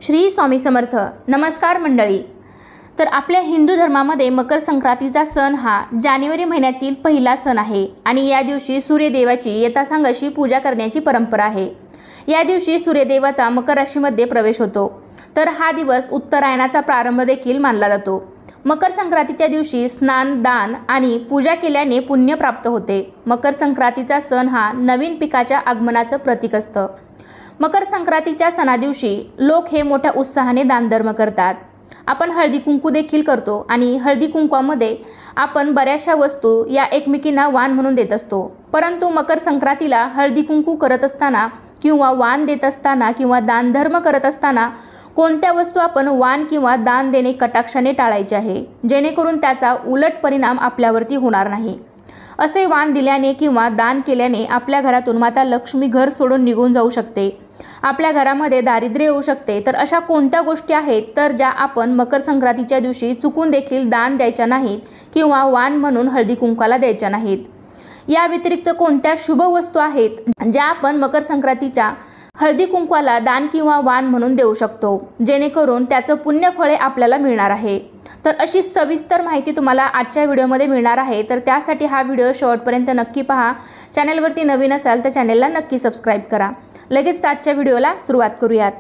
श्री स्वामी समर्थ। नमस्कार मंडळी। तर आपल्या हिंदू धर्मामध्ये मकर संक्रांतीचा सण हा जानेवारी महिन्यातील पहिला सण आहे आणि या दिवशी सूर्यदेवाची यथासांगाची पूजा करण्याची परंपरा आहे। या दिवशी सूर्यदेवाचा मकर राशीमध्ये प्रवेश होतो, तर हा दिवस उत्तरायणाचा प्रारंभ देखील मानला जातो। मकर संक्रांतीच्या दिवशी स्नान, दान आणि पूजा केल्याने पुण्य प्राप्त होते। मकर संक्रांतीचा सण हा नवीन पिकाच्या आगमनाचं प्रतीक असतं। मकर संक्रांतीच्या सणादिवशी लोक हे मोठ्या उत्साहाने दानधर्म करतात। आपण हळदी कुंकू देखील करतो आणि हळदी कुंकवामध्ये आपण बऱ्याचशा वस्तू या एकमेकींना वाण म्हणून देत असतो। परंतु मकर संक्रांतीला हळदी कुंकू करत असताना किंवा वाण देत असताना किंवा दानधर्म करत असताना कोणत्या वस्तू आपण वाण किंवा दान देणे कटाक्षाने टाळायचे आहे, जेणेकरून त्याचा उलट परिणाम आपल्यावरती होणार नाही। असे वाण दिल्याने किंवा दान केल्याने आपल्या घरातून माता लक्ष्मी घर सोडून निघून जाऊ शकते, आपल्या घरामध्ये दारिद्र्य येऊ शकते। तर अशा कोणत्या गोष्टी आहेत तर ज्या आपण मकर संक्रांतीच्या दिवशी चुकून देखील दान द्यायच्या नाहीत किंवा वाण म्हणून हळदी कुंकवाला द्यायच्या नाहीत। या व्यतिरिक्त कोणत्या शुभ वस्तू आहेत ज्या आपण मकर संक्रांतीच्या हळदी कुंकवाला दान किंवा वाण म्हणून देऊ शकतो, जेणेकरून त्याचं पुण्यफळे आपल्याला मिळणार आहे। तर अशी सविस्तर माहिती तुम्हाला आजच्या व्हिडिओमध्ये मिळणार आहे, तर त्यासाठी हा व्हिडिओ शेवटपर्यंत नक्की पहा। चॅनलवरती नवीन असाल तर चॅनलला नक्की सबस्क्राईब करा। लगेच आजच्या व्हिडिओला सुरुवात करूयात।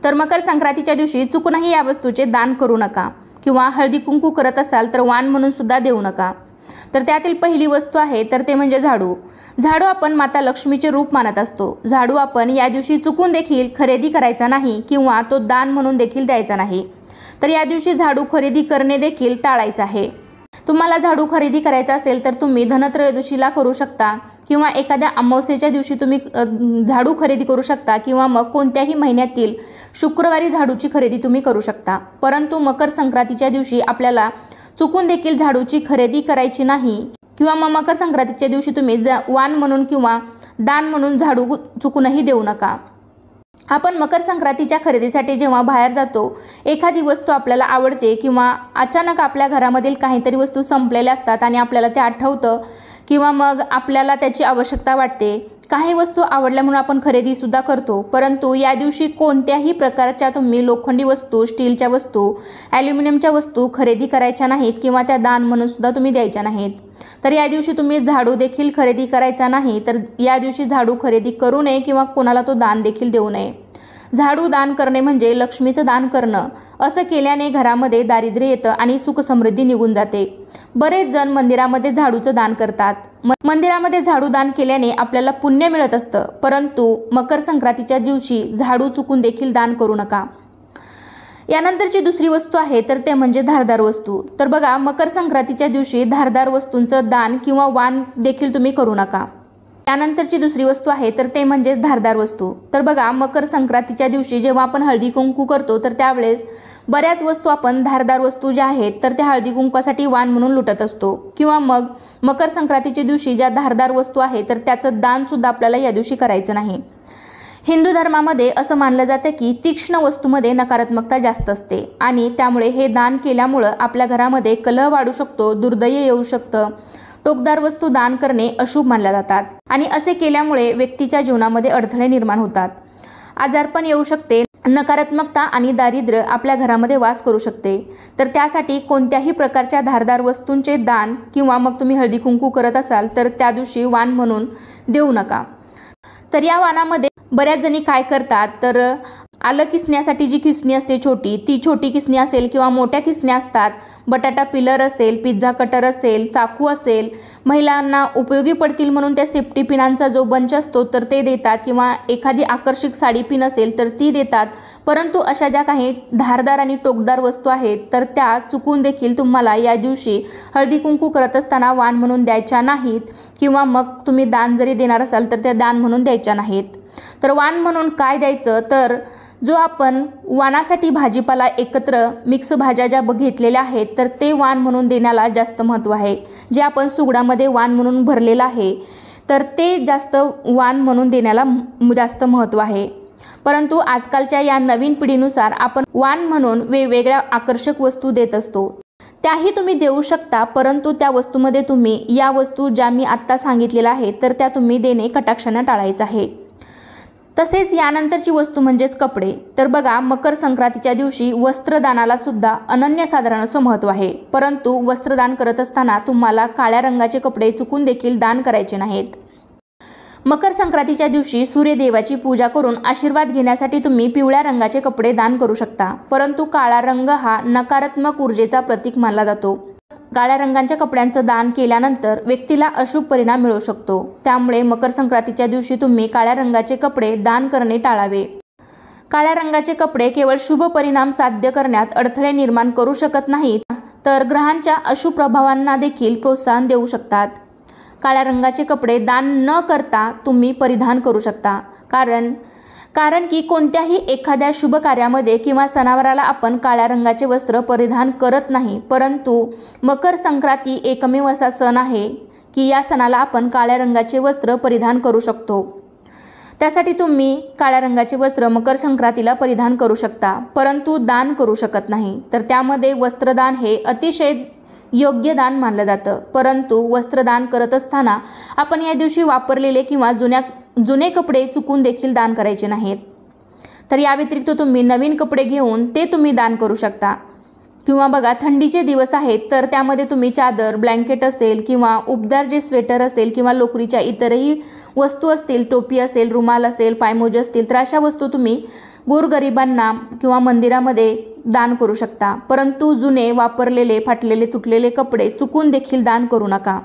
तर मकर संक्रांतीच्या दिवशी चुकूनही या वस्तूचे दान करू नका किंवा हळदी कुंकू करत असाल तर वाण म्हणून सुद्धा देऊ नका। तर त्यातील पहिली वस्तू आहे तर ते म्हणजे झाडू। झाडू आपण माता लक्ष्मीचे रूप मानत असतो। झाडू आपण या दिवशी चुकून देखील खरेदी करायचा नाही किंवा तो दान म्हणून देखील द्यायचा नाही। तर या दिवशी झाडू खरेदी करणे देखील टाळायचं आहे। तुम्हाला झाडू खरेदी करायचा असेल तर तुम्ही धनत्रयोदशीला करू शकता किंवा एखाद्या अमावस्येच्या दिवशी तुम्ही झाडू खरेदी करू शकता किंवा मग कोणत्याही महिन्यातील शुक्रवारी झाडूची खरेदी तुम्ही करू शकता। परंतु मकर संक्रांतीच्या दिवशी आपल्याला चुकून देखील झाडूची खरेदी करायची नाही किंवा मग मकर संक्रांतीच्या दिवशी तुम्ही वाण म्हणून किंवा दान म्हणून झाडू चुकूनही देऊ नका। आपण मकर संक्रांतीच्या खरेदीसाठी जेव्हा बाहेर जातो, एखादी वस्तू आपल्याला आवडते किंवा अचानक आपल्या घरामधील काहीतरी वस्तू संपलेल्या असतात आणि आपल्याला ते आठवतं किंवा मग आपल्याला त्याची आवश्यकता वाटते। काही वस्तू आवडल्या म्हणून आपण खरेदीसुद्धा करतो, परंतु या दिवशी कोणत्याही प्रकारच्या तुम्ही लोखंडी वस्तू, स्टीलच्या वस्तू, ॲल्युमिनियमच्या वस्तू खरेदी करायच्या नाहीत किंवा त्या दान म्हणून सुद्धा तुम्ही द्यायच्या नाहीत। तर या दिवशी तुम्ही झाडू देखील खरेदी करायचा नाही। तर या दिवशी झाडू खरेदी करू नये किंवा कोणाला तो दान देखील देऊ नये। झाडू दान करणे म्हणजे लक्ष्मीचं दान करणं। असं केल्याने घरामध्ये दारिद्र्य येतं आणि सुख समृद्धी निघून जाते। बरेच जण मंदिरामध्ये झाडूचं दान करतात। मंदिरामध्ये झाडू दान केल्याने आपल्याला पुण्य मिळत असतं, परंतु मकर संक्रांतीच्या दिवशी झाडू चुकून देखील दान करू नका। यानंतरची दुसरी वस्तू आहे तर ते म्हणजे धारदार वस्तू। तर बघा, मकर संक्रांतीच्या दिवशी धारदार वस्तूंचं दान किंवा वाण देखील तुम्ही करू नका। त्यानंतरची दुसरी वस्तू आहे तर ते म्हणजे धारदार वस्तू। तर बघा, मकर संक्रांतीच्या दिवशी जेव्हा आपण हळदी कुंकू करतो तर त्यावेळेस बऱ्याच वस्तू आपण धारदार वस्तू ज्या आहेत तर त्या हळदी कुंकवासाठी वाण म्हणून लुटत असतो किंवा मग मकर संक्रांतीच्या दिवशी ज्या धारदार वस्तू आहेत तर त्याचं दानसुद्धा आपल्याला या दिवशी करायचं नाही। हिंदू धर्मामध्ये असं मानलं जातं की तीक्ष्ण वस्तूमध्ये नकारात्मकता जास्त असते आणि त्यामुळे हे दान केल्यामुळं आपल्या घरामध्ये कलह वाढू शकतो, दुर्दैव येऊ शकतं। टोकदार वस्तू दान करणे अशुभ मानल्या जातात आणि असे केल्यामुळे व्यक्तीच्या जीवनामध्ये अडथळे निर्माण होतात, आजारपण येऊ शकते, नकारात्मकता आणि दारिद्र्य आपल्या घरामध्ये वास करू शकते। तर त्यासाठी कोणत्याही प्रकारच्या धारदार वस्तूंचे दान किंवा मग तुम्ही हळदी कुंकू करत असाल तर त्या दिवशी वाण म्हणून देऊ नका। तर या वाणामध्ये बऱ्याच जणी काय करतात तर आलं किसण्यासाठी जी किसणी असते छोटी, ती छोटी किसणी असेल किंवा मोठ्या किसण्या असतात, बटाटा पिलर असेल, पिझ्झा कटर असेल, चाकू असेल, महिलांना उपयोगी पडतील म्हणून त्या सेफ्टी पिनांचा जो बंच असतो तर ते देतात किंवा एखादी आकर्षक साडी पिन असेल तर ती देतात। परंतु अशा ज्या काही धारदार आणि टोकदार वस्तू आहेत तर त्या चुकून देखील तुम्हाला या दिवशी हळदी कुंकू करत असताना वाण म्हणून द्यायच्या नाहीत किंवा मग तुम्ही दान जरी देणार असाल तर त्या दान म्हणून द्यायच्या नाहीत। तर वाण म्हणून काय द्यायचं तर जो आपण वाणासाठी भाजीपाला एकत्र मिक्स भाज्या ज्या घेतलेल्या आहेत तर ते वाण म्हणून देण्याला जास्त महत्त्व आहे। जे आपण सुगडामध्ये वाण म्हणून भरलेलं आहे तर ते जास्त वाण म्हणून देण्याला जास्त महत्त्व आहे। परंतु आजकालच्या या नवीन पिढीनुसार आपण वाण म्हणून वेगवेगळ्या आकर्षक वस्तू देत असतो, त्याही तुम्ही देऊ शकता, परंतु त्या वस्तूमध्ये तुम्ही या वस्तू ज्या मी आत्ता सांगितलेल्या आहेत तर त्या तुम्ही देणे कटाक्षाने टाळायचं आहे। तसेच यानंतरची वस्तू म्हणजेच कपडे. तर बघा, मकर संक्रांतीच्या दिवशी वस्त्रदानाला सुद्धा अनन्यसाधारण असं महत्त्व आहे. परंतु वस्त्रदान करत असताना तुम्हाला काळ्या रंगाचे कपडे चुकून देखील दान करायचे नाहीत. मकर संक्रांतीच्या दिवशी सूर्यदेवाची पूजा करून आशीर्वाद घेण्यासाठी तुम्ही पिवळ्या रंगाचे कपडे दान करू शकता. परंतु काळा रंग हा नकारात्मक ऊर्जेचा प्रतीक मानला जातो. काळ्या रंगाच्या कपड्यांचं दान केल्यानंतर व्यक्तीला अशुभ परिणाम मिळू शकतो. त्यामुळे मकर संक्रांतीच्या दिवशी तुम्ही काळ्या रंगाचे कपडे दान करणे टाळावे. काळ्या रंगाचे कपडे केवळ शुभ परिणाम साध्य करण्यात अडथळे निर्माण करू शकत नाहीत, तर ग्रहांच्या अशुभ प्रभावांना देखील प्रोत्साहन देऊ शकतात. काळ्या रंगाचे कपडे दान न करता तुम्ही परिधान करू शकता. कारण की कोणत्याही एखाद्या शुभ कार्यामध्ये किंवा सणावाराला आपण काळ्या रंगाचे वस्त्र परिधान करत नाही. परंतु मकर संक्रांती एकमेव असा सण आहे की या सणाला आपण काळ्या रंगाचे वस्त्र परिधान करू शकतो. त्यासाठी तुम्ही काळ्या रंगाचे वस्त्र मकर संक्रांतीला परिधान करू शकता, परंतु दान करू शकत नाही. तर त्यामध्ये वस्त्रदान हे अतिशय योग्य दान मानलं जातं. परंतु वस्त्रदान करत असताना आपण या दिवशी वापरलेले किंवा जुने कपडे चुकून देखील दान करायचे नाहीत. तर या व्यतिरिक्त तुम्ही नवीन कपडे घेऊन ते तुम्ही दान करू शकता. किंवा बघा, थंडीचे दिवस आहेत तर त्यामध्ये तुम्ही चादर, ब्लँकेट असेल किंवा उबदार जे स्वेटर असेल किंवा लोकरीच्या इतरही वस्तू असतील, टोपी असेल, रुमाल असेल, पायमोजे असतील, तर अशा वस्तू तुम्ही गोरगरिबांना किंवा मंदिरामध्ये दान करू शकता. परंतु जुने, वापरलेले, फाटलेले, तुटलेले कपडे चुकून देखील दान करू नका.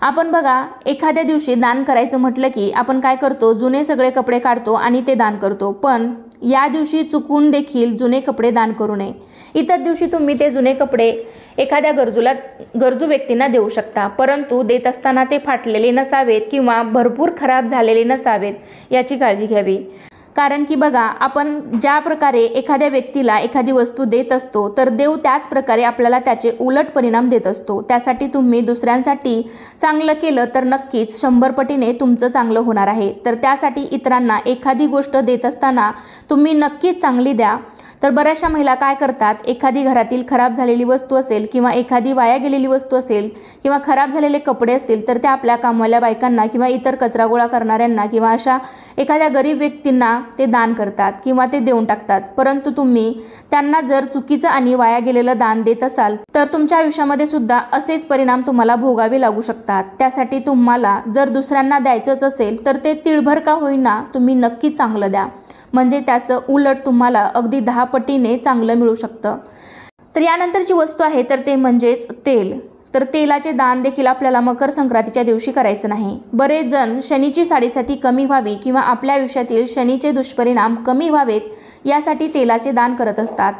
आपण बघा, एखाद्या दिवशी दान करायचं म्हटलं की आपण काय करतो, जुने सगळे कपडे काढतो आणि ते दान करतो. पण या दिवशी चुकून देखील जुने कपडे दान करू नये. इतर दिवशी तुम्ही ते जुने कपडे एखाद्या गरजू व्यक्तींना देऊ शकता, परंतु देत असताना ते फाटलेले नसावेत किंवा भरपूर खराब झालेले नसावेत, याची काळजी घ्यावी. कारण की बघा, आपण ज्या प्रकारे एखाद्या व्यक्तीला एखादी वस्तू देत असतो, तर देव त्याच प्रकारे आपल्याला त्याचे उलट परिणाम देत असतो. त्यासाठी तुम्ही दुसऱ्यांसाठी चांगलं केलं तर नक्कीच 100 पटीने तुमचं चांगलं होणार आहे. तर त्यासाठी इतरांना एखादी गोष्ट देत असताना तुम्ही नक्कीच चांगली द्या. तर बऱ्याचशा महिला काय करतात, एखादी घरातील खराब झालेली वस्तू असेल किंवा एखादी वाया गेलेली वस्तू असेल किंवा खराब झालेले कपडे असतील, तर त्या आपल्या कामवाल्या बायकांना किंवा इतर कचरा गोळा करणाऱ्यांना किंवा अशा एखाद्या गरीब व्यक्तींना ते दान करतात किंवा ते देऊन टाकतात. परंतु तुम्ही त्यांना जर चुकीचं आणि वाया गेलेलं दान देत असाल तर तुमच्या आयुष्यामध्ये सुद्धा असेच परिणाम तुम्हाला भोगावे लागू शकतात. त्यासाठी तुम्हाला जर दुसऱ्यांना द्यायचंच असेल तर ते तिळभर का होईना तुम्ही नक्कीच चांगलं द्या, म्हणजे त्याचं उलट तुम्हाला अगदी 10 पटीने चांगलं मिळू शकतं. तर यानंतरची वस्तू आहे तर ते म्हणजेच तेल. तर तेलाचे दान देखील आपल्याला मकर संक्रांतीच्या दिवशी करायचं नाही. बरेच जण शनीची साडेसाती कमी व्हावी किंवा आपल्या आयुष्यातील शनीचे दुष्परिणाम कमी व्हावेत यासाठी तेलाचे दान करत असतात.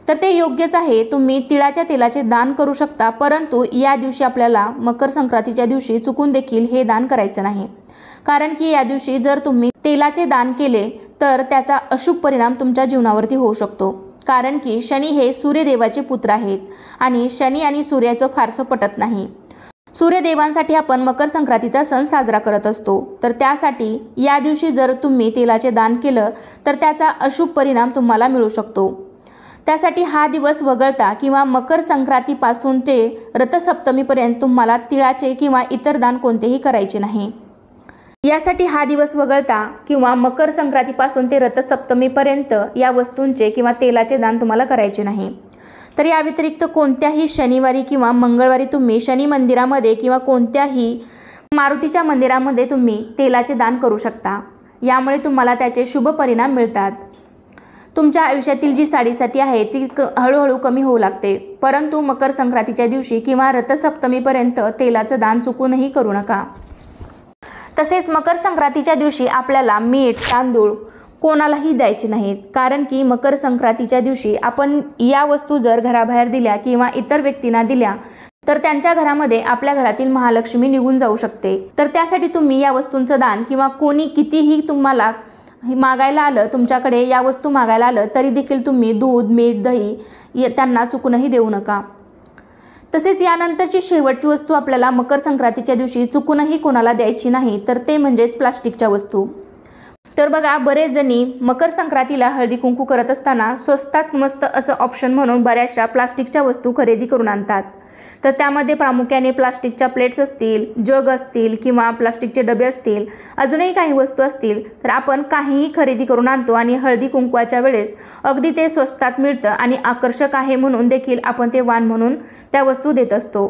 तर ते योग्यच आहे, तुम्ही तिळाच्या तेलाचे दान करू शकता, परंतु या दिवशी आपल्याला मकर संक्रांतीच्या दिवशी चुकून देखील हे दान करायचं नाही. कारण की या दिवशी जर तुम्ही तेलाचे दान केले तर त्याचा अशुभ परिणाम तुमच्या जीवनावरती होऊ शकतो. कारण की शनी हे सूर्यदेवाचे पुत्र आहेत आणि शनी आणि सूर्याचं फारसं पटत नाही. सूर्यदेवांसाठी आपण मकर संक्रांतीचा सण साजरा करत असतो. तर त्यासाठी या दिवशी जर तुम्ही तेलाचे दान केलं तर त्याचा अशुभ परिणाम तुम्हाला मिळू शकतो. त्यासाठी हा दिवस वगळता किंवा मकर संक्रांतीपासून ते रथसप्तमीपर्यंत तुम्हाला तिळाचे किंवा इतर दान कोणतेही करायचे नाही. यासाठी हा दिवस वगळता किंवा मकर संक्रांतीपासून ते रथसप्तमीपर्यंत या वस्तूंचे किंवा तेलाचे दान तुम्हाला करायचे नाही. तर या व्यतिरिक्त कोणत्याही शनिवारी किंवा मंगळवारी तुम्ही शनी मंदिरामध्ये किंवा कोणत्याही मारुतीच्या मंदिरामध्ये तुम्ही तेलाचे दान करू शकता. यामुळे तुम्हाला त्याचे शुभ परिणाम मिळतात. तुमच्या आयुष्यातील जी साडेसाती आहे ती हळूहळू कमी होऊ लागते. परंतु मकर संक्रांतीच्या दिवशी किंवा रथसप्तमीपर्यंत तेलाचं दान चुकूनही करू नका. तसेच मकर संक्रांतीच्या दिवशी आपल्याला मीठ, तांदूळ कोणालाही द्यायचे नाहीत. कारण की मकर संक्रांतीच्या दिवशी आपण या वस्तू जर घराबाहेर दिल्या किंवा इतर व्यक्तींना दिल्या तर त्यांच्या घरामध्ये आपल्या घरातील महालक्ष्मी निघून जाऊ शकते. तर त्यासाठी तुम्ही या वस्तूंचं दान किंवा कोणी कितीही तुम्हाला मागायला आलं, तुमच्याकडे या वस्तू मागायला आलं तरी देखील तुम्ही दूध, मीठ, दही त्यांना चुकूनही देऊ नका. तसेच यानंतरची शेवटची वस्तू आपल्याला मकर संक्रांतीच्या दिवशी चुकूनही कोणाला द्यायची नाही, तर ते म्हणजेच प्लास्टिकच्या वस्तू. तर बघा, बरेच जणी मकर संक्रांतीला हळदी कुंकू करत असताना स्वस्तात मस्त असं ऑप्शन म्हणून बऱ्याचशा प्लास्टिकच्या वस्तू खरेदी करून आणतात. तर त्यामध्ये प्रामुख्याने प्लास्टिकच्या प्लेट्स असतील, जग असतील किंवा प्लास्टिकचे डबे असतील, अजूनही काही वस्तू असतील, तर आपण काहीही खरेदी करून आणतो आणि हळदी कुंकवाच्या वेळेस अगदी ते स्वस्तात मिळतं आणि आकर्षक आहे म्हणून देखील आपण ते वाण म्हणून त्या वस्तू देत असतो.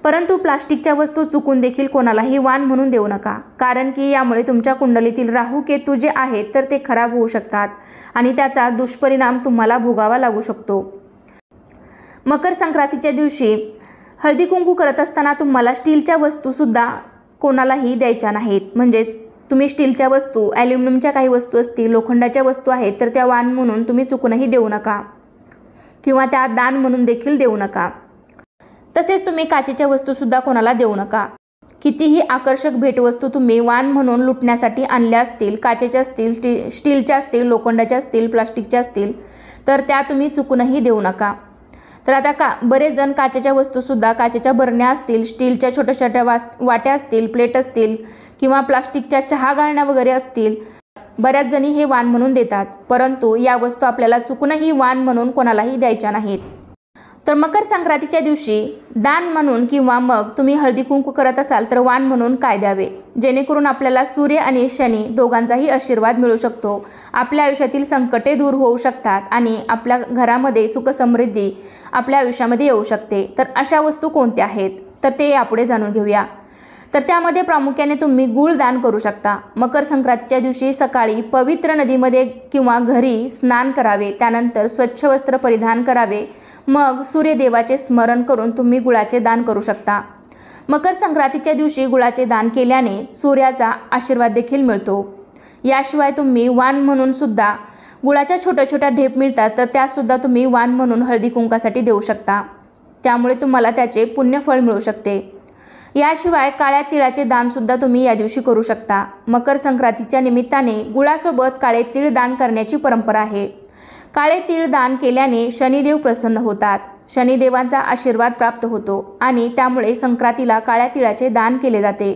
परंतु प्लास्टिकच्या वस्तू चुकून देखील कोणालाही वाण म्हणून देऊ नका, कारण की यामुळे तुमच्या कुंडलीतील राहू केतू जे आहेत तर ते खराब होऊ शकतात आणि त्याचा दुष्परिणाम तुम्हाला भोगावा लागू शकतो. मकर संक्रांतीच्या दिवशी हळदी कुंकू करत असताना तुम्हाला स्टीलच्या वस्तूसुद्धा कोणालाही द्यायच्या नाहीत. म्हणजेच तुम्ही स्टीलच्या वस्तू, ॲल्युमिनियमच्या काही वस्तू असतील, लोखंडाच्या वस्तू आहेत तर त्या वाण म्हणून तुम्ही चुकूनही देऊ नका किंवा त्या दान म्हणून देखील देऊ नका. तसेच तुम्ही काचेच्या वस्तूसुद्धा कोणाला देऊ नका. कितीही आकर्षक भेटवस्तू तुम्ही वाण म्हणून लुटण्यासाठी आणल्या असतील, काचेच्या असतील, स्टीलच्या असतील, लोखंडाच्या असतील, प्लास्टिकच्या असतील, तर त्या तुम्ही चुकूनही देऊ नका. तर आता बरेच जण काचेच्या वस्तूसुद्धा, काचेच्या बरण्या असतील, स्टीलच्या छोट्या छोट्या वाट्या असतील, प्लेट असतील किंवा प्लास्टिकच्या चहा गाळण्या वगैरे असतील, बऱ्याच जणी हे वाण म्हणून देतात. परंतु या वस्तू आपल्याला चुकूनही वाण म्हणून कोणालाही द्यायच्या नाहीत. तर मकर संक्रांतीच्या दिवशी दान म्हणून किंवा मग तुम्ही हळदी कुंकू करत असाल तर वाण म्हणून काय द्यावे, जेणेकरून आपल्याला सूर्य आणि शनी दोघांचाही आशीर्वाद मिळू शकतो, आपल्या आयुष्यातील संकटे दूर होऊ शकतात आणि आपल्या घरामध्ये सुख समृद्धी आपल्या आयुष्यामध्ये येऊ शकते. तर अशा वस्तू कोणत्या आहेत तर ते यापुढे जाणून घेऊया. तर त्यामध्ये प्रामुख्याने तुम्ही गूळ दान करू शकता. मकर संक्रांतीच्या दिवशी सकाळी पवित्र नदीमध्ये किंवा घरी स्नान करावे, त्यानंतर स्वच्छ वस्त्र परिधान करावे, मग सूर्यदेवाचे स्मरण करून तुम्ही गुळाचे दान करू शकता. मकर संक्रांतीच्या दिवशी गुळाचे दान केल्याने सूर्याचा आशीर्वाद देखील मिळतो. याशिवाय तुम्ही वाण म्हणून सुद्धा गुळाच्या छोट्या छोट्या ढेप मिळतात, तर त्यासुद्धा तुम्ही वाण म्हणून हळदी कुंकासाठी देऊ शकता. त्यामुळे तुम्हाला त्याचे पुण्यफळ मिळू शकते. याशिवाय काळ्या तिळाचे दानसुद्धा तुम्ही या दिवशी करू शकता. मकर संक्रांतीच्या निमित्ताने गुळासोबत काळे तीळ दान करण्याची परंपरा आहे. काळे तीळ दान केल्याने शनिदेव प्रसन्न होतात, शनिदेवांचा आशीर्वाद प्राप्त होतो आणि त्यामुळे संक्रांतीला काळ्या तिळाचे दान केले जाते.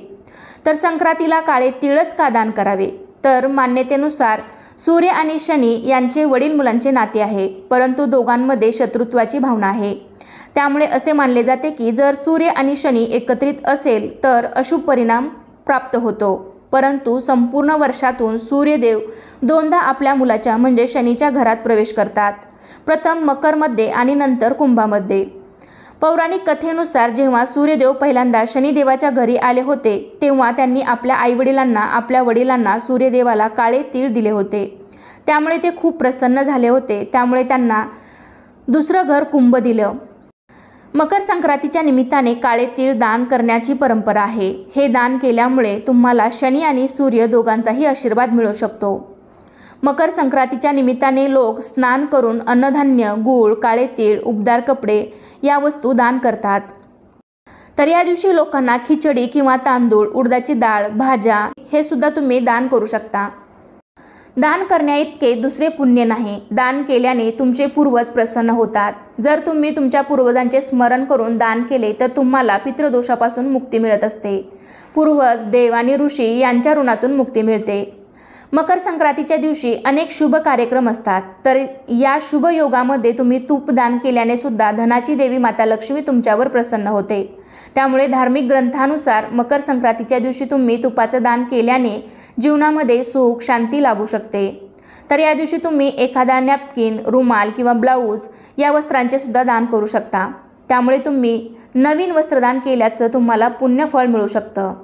तर संक्रांतीला काळे तीळच का दान करावे, तर मान्यतेनुसार सूर्य आणि शनी यांचे वडील मुलांचे नाते आहे, परंतु दोघांमध्ये शत्रुत्वाची भावना आहे. त्यामुळे असे मानले जाते की जर सूर्य आणि शनी एकत्रित असेल तर अशुभ परिणाम प्राप्त होतो. परंतु संपूर्ण वर्षातून सूर्यदेव दोनदा आपल्या मुलाच्या म्हणजे शनीच्या घरात प्रवेश करतात, प्रथम मकरमध्ये आणि नंतर कुंभामध्ये. पौराणिक कथेनुसार जेव्हा सूर्यदेव पहिल्यांदा शनिदेवाच्या घरी आले होते तेव्हा त्यांनी आपल्या आईवडिलांना, आपल्या वडिलांना सूर्यदेवाला काळे तीळ दिले होते. त्यामुळे ते खूप प्रसन्न झाले होते. त्यामुळे त्यांना दुसरं घर कुंभ दिलं. मकर संक्रांतीच्या निमित्ताने काळे तीळ दान करण्याची परंपरा आहे. हे दान केल्यामुळे तुम्हाला शनी आणि सूर्य दोघांचाही आशीर्वाद मिळू शकतो. मकर संक्रांतीच्या निमित्ताने लोक स्नान करून अन्नधान्य, गूळ, काळे तीळ, उबदार कपडे या वस्तू दान करतात. तर या दिवशी लोकांना खिचडी किंवा तांदूळ, उडदाची डाळ, भाज्या हे सुद्धा तुम्ही दान करू शकता. दान करण्याइतके दुसरे पुण्य नाही. दान केल्याने तुमचे पूर्वज प्रसन्न होतात. जर तुम्ही तुमच्या पूर्वजांचे स्मरण करून दान केले तर तुम्हाला पितृदोषापासून मुक्ती मिळत असते. पूर्वज, देव आणि ऋषी यांच्या ऋणातून मुक्ती मिळते. मकर संक्रांतीच्या दिवशी अनेक शुभ कार्यक्रम असतात. तर या शुभ योगामध्ये तुम्ही तूप दान केल्याने सुद्धा धनाची देवी माता लक्ष्मी तुमच्यावर प्रसन्न होते. त्यामुळे धार्मिक ग्रंथानुसार मकर संक्रांतीच्या दिवशी तुम्ही तुपाचं दान केल्याने जीवनामध्ये सुख, शांती लाभू शकते. तर या दिवशी तुम्ही एखादा नॅपकिन, रुमाल किंवा ब्लाऊज या वस्त्रांचे सुद्धा दान करू शकता. त्यामुळे तुम्ही नवीन वस्त्रदान केल्याचं तुम्हाला पुण्यफळ मिळू शकतं.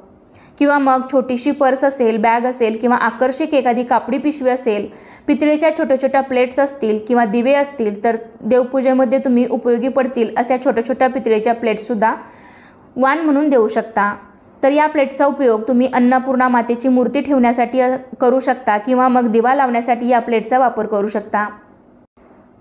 किंवा मग छोटीशी पर्स असेल, बॅग असेल किंवा आकर्षक एखादी कापडी पिशवी असेल, पितळेच्या छोट्या छोट्या प्लेट्स असतील किंवा दिवे असतील, तर देवपूजेमध्ये तुम्ही उपयोगी पडतील अशा छोट्या छोट्या पितळेच्या प्लेट्ससुद्धा वाण म्हणून देऊ शकता. तर या प्लेटचा उपयोग तुम्ही अन्नपूर्णा मातेची मूर्ती ठेवण्यासाठी करू शकता किंवा मग दिवा लावण्यासाठी या प्लेटचा वापर करू शकता.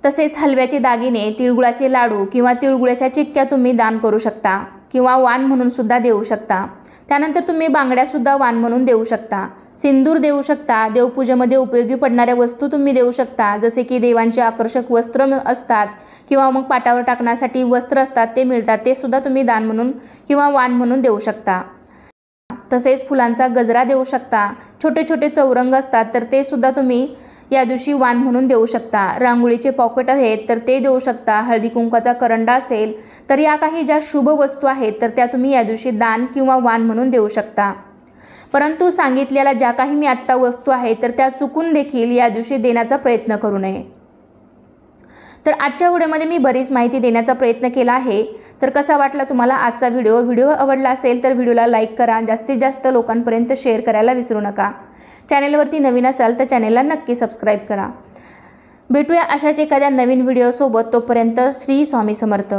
तसेच हलव्याचे दागिने, तिळगुळाचे लाडू किंवा तिळगुळाच्या चिक्क्या तुम्ही दान करू शकता किंवा वाण म्हणून सुद्धा देऊ शकता. त्यानंतर तुम्ही बांगड्यासुद्धा वाण म्हणून देऊ शकता. सिंदूर देऊ शकता. देवपूजेमध्ये उपयोगी पडणाऱ्या वस्तू तुम्ही देऊ शकता, जसे की देवांचे आकर्षक वस्त्र असतात किंवा मग पाटावर टाकण्यासाठी वस्त्र असतात ते मिळतात, ते सुद्धा तुम्ही दान म्हणून किंवा वाण म्हणून देऊ शकता. तसेच फुलांचा गजरा देऊ शकता। छोटे छोटे चौरंग असतात तर ते सुद्धा तुम्ही या दिवशी वाण म्हणून देऊ शकता। रांगोळीचे पॉकेट आहेत तर ते देऊ शकता। हळदी कुंकवाचा करंडा असेल तर या काही ज्या शुभ वस्तू आहेत तर त्या तुम्ही या दिवशी दान किंवा वाण म्हणून देऊ शकता। परंतु सांगितलेल्या ज्या काही मी आत्ता वस्तू आहेत तर त्या चुकून देखील या दिवशी देण्याचा प्रयत्न करू नये। तर आजच्या व्हिडिओमध्ये मी बरीच माहिती देण्याचा प्रयत्न केला आहे। तर कसा वाटला तुम्हाला आजचा व्हिडिओ आवडला असेल तर व्हिडिओला लाईक करा, जास्तीत जास्त लोकांपर्यंत शेअर करायला विसरू नका। चॅनलवरती नवीन असाल तर चॅनलला नक्की सबस्क्राईब करा। भेटूया अशाच एखाद्या नवीन व्हिडिओसोबत, तोपर्यंत श्री स्वामी समर्थ।